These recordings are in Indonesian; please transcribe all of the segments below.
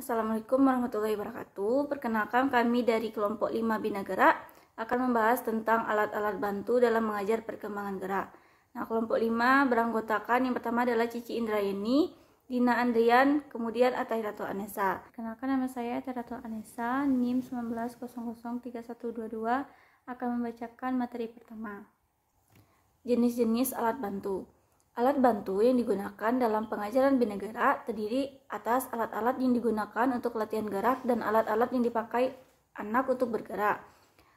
Assalamualaikum warahmatullahi wabarakatuh. Perkenalkan, kami dari kelompok 5 Bina Gerak akan membahas tentang alat-alat bantu dalam mengajar perkembangan gerak. Nah, kelompok 5 beranggotakan yang pertama adalah Cici Indrayani, Dina Andrian, kemudian Atahiratul Anessa. Kenalkan, nama saya Atahiratul Anessa, NIM 19003122, akan membacakan materi pertama. Jenis-jenis alat bantu. Alat bantu yang digunakan dalam pengajaran Bina Gerak terdiri atas alat-alat yang digunakan untuk latihan gerak dan alat-alat yang dipakai anak untuk bergerak,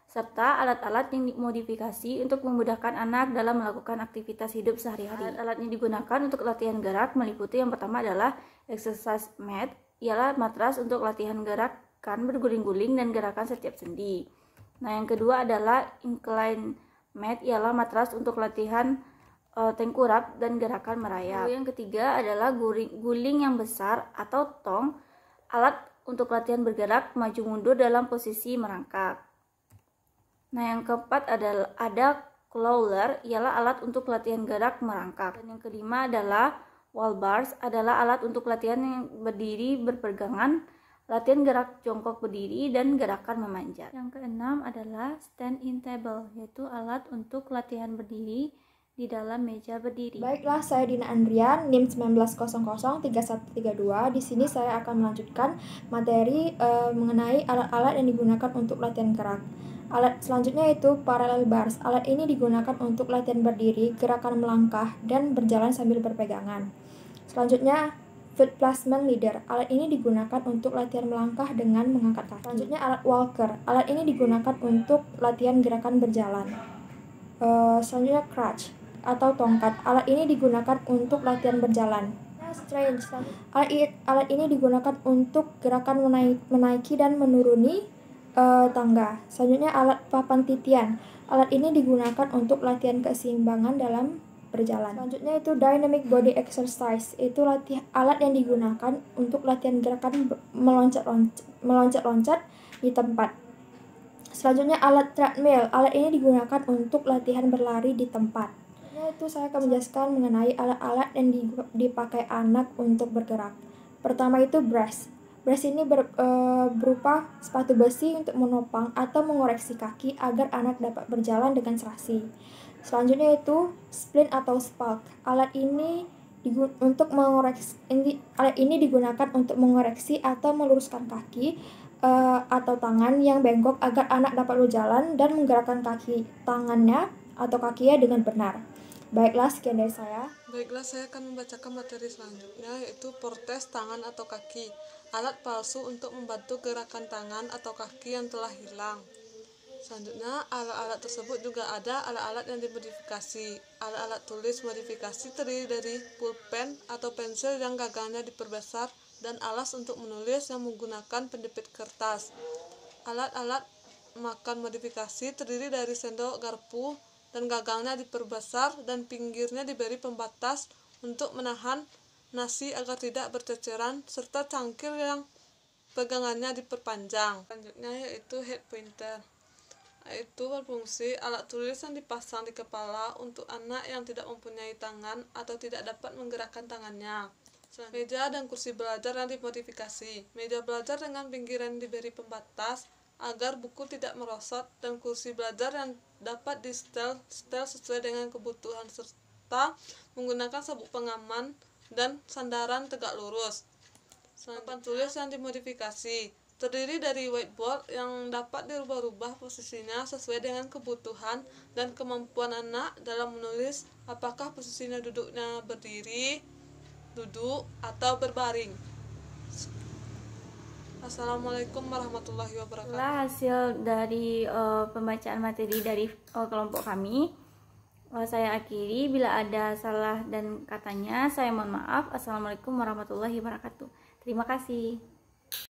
serta alat-alat yang dimodifikasi untuk memudahkan anak dalam melakukan aktivitas hidup sehari-hari. Alat-alat yang digunakan untuk latihan gerak meliputi yang pertama adalah exercise mat, ialah matras untuk latihan gerakan berguling-guling dan gerakan setiap sendi. Nah, yang kedua adalah incline mat, ialah matras untuk latihan tengkurap dan gerakan merayap. Lalu yang ketiga adalah guling yang besar atau tong, alat untuk latihan bergerak maju mundur dalam posisi merangkak. Nah, yang keempat ada crawler, ialah alat untuk latihan gerak merangkak. Dan yang kelima adalah wall bars, adalah alat untuk latihan yang berdiri berpegangan, latihan gerak jongkok berdiri, dan gerakan memanjat. Yang keenam adalah stand-in table, yaitu alat untuk latihan berdiri di dalam meja berdiri. Baiklah, saya Dina Andrian, NIM 19003132. Di sini saya akan melanjutkan materi mengenai alat-alat yang digunakan untuk latihan gerak. Alat selanjutnya yaitu parallel bars. Alat ini digunakan untuk latihan berdiri, gerakan melangkah, dan berjalan sambil berpegangan. Selanjutnya, foot placement leader. Alat ini digunakan untuk latihan melangkah dengan mengangkat kaki. Selanjutnya, alat walker. Alat ini digunakan untuk latihan gerakan berjalan. Selanjutnya, crutch atau tongkat. Alat ini digunakan untuk latihan berjalan. Strange. Alat ini digunakan untuk gerakan menaiki dan menuruni tangga. Selanjutnya, alat papan titian. Alat ini digunakan untuk latihan keseimbangan dalam berjalan. Selanjutnya itu dynamic body exercise. Itu alat yang digunakan untuk latihan gerakan meloncat-loncat di tempat. Selanjutnya, alat treadmill. Alat ini digunakan untuk latihan berlari di tempat. Itu saya akan menjelaskan mengenai alat-alat yang dipakai anak untuk bergerak. Pertama itu brace. Brace ini berupa sepatu besi untuk menopang atau mengoreksi kaki agar anak dapat berjalan dengan serasi. Selanjutnya itu splint atau spalk. Alat ini digunakan untuk mengoreksi atau meluruskan kaki atau tangan yang bengkok agar anak dapat berjalan dan menggerakkan tangannya atau kakinya dengan benar. Baiklah, sekian dari saya. Baiklah, saya akan membacakan materi selanjutnya, yaitu protes tangan atau kaki. Alat palsu untuk membantu gerakan tangan atau kaki yang telah hilang. Selanjutnya, alat-alat tersebut juga ada alat-alat yang dimodifikasi. Alat-alat tulis modifikasi terdiri dari pulpen atau pensil yang gagangnya diperbesar dan alas untuk menulis yang menggunakan penjepit kertas. Alat-alat makan modifikasi terdiri dari sendok, garpu, dan gagangnya diperbesar dan pinggirnya diberi pembatas untuk menahan nasi agar tidak berceceran, serta cangkir yang pegangannya diperpanjang. Selanjutnya yaitu head pointer. Itu berfungsi alat tulis yang dipasang di kepala untuk anak yang tidak mempunyai tangan atau tidak dapat menggerakkan tangannya. Meja dan kursi belajar yang dimodifikasi. Meja belajar dengan pinggiran diberi pembatas agar buku tidak merosot, dan kursi belajar yang dapat di-setel sesuai dengan kebutuhan serta menggunakan sabuk pengaman dan sandaran tegak lurus. Papan tulis yang dimodifikasi terdiri dari whiteboard yang dapat dirubah-rubah posisinya sesuai dengan kebutuhan dan kemampuan anak dalam menulis, apakah posisinya duduknya berdiri, duduk, atau berbaring. Assalamualaikum warahmatullahi wabarakatuh. Itulah hasil dari pembacaan materi dari kelompok kami. Saya akhiri, bila ada salah dan katanya saya mohon maaf. Assalamualaikum warahmatullahi wabarakatuh. Terima kasih.